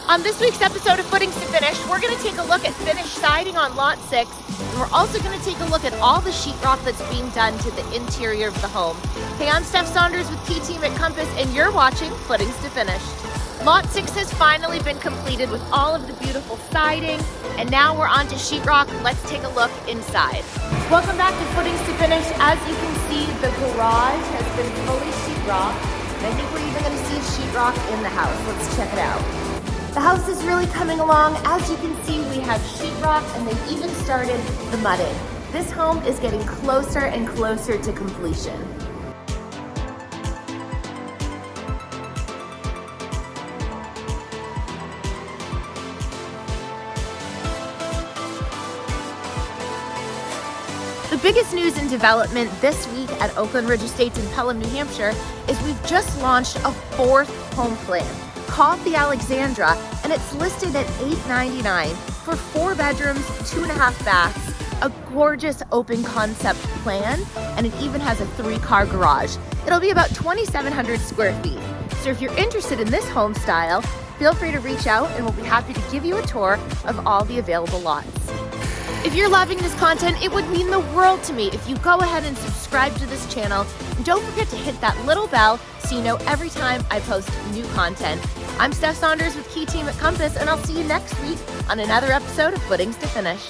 On this week's episode of Footings to Finish, we're going to take a look at finished siding on Lot 6, and we're also going to take a look at all the sheetrock that's being done to the interior of the home. Hey, I'm Steph Saunders with Key Team at Compass, and you're watching Footings to Finish. Lot 6 has finally been completed with all of the beautiful siding, and now we're on to sheetrock. Let's take a look inside. Welcome back to Footings to Finish. As you can see, the garage has been fully sheetrocked. I think we're even going to see sheetrock in the house. Let's check it out. The house is really coming along. As you can see, we have sheetrock and they've even started the mudding. This home is getting closer and closer to completion. The biggest news in development this week at Oakland Ridge Estates in Pelham, New Hampshire is we've just launched a fourth home plan called the Alexandra, and it's listed at $899 for 4 bedrooms, 2.5 baths, a gorgeous open concept plan, and it even has a 3-car garage. It'll be about 2,700 square feet. So if you're interested in this home style, feel free to reach out and we'll be happy to give you a tour of all the available lots. If you're loving this content, it would mean the world to me if you go ahead and subscribe to this channel. And don't forget to hit that little bell so you know every time I post new content. I'm Steph Saunders with Key Team at Compass, and I'll see you next week on another episode of Footings to Finish.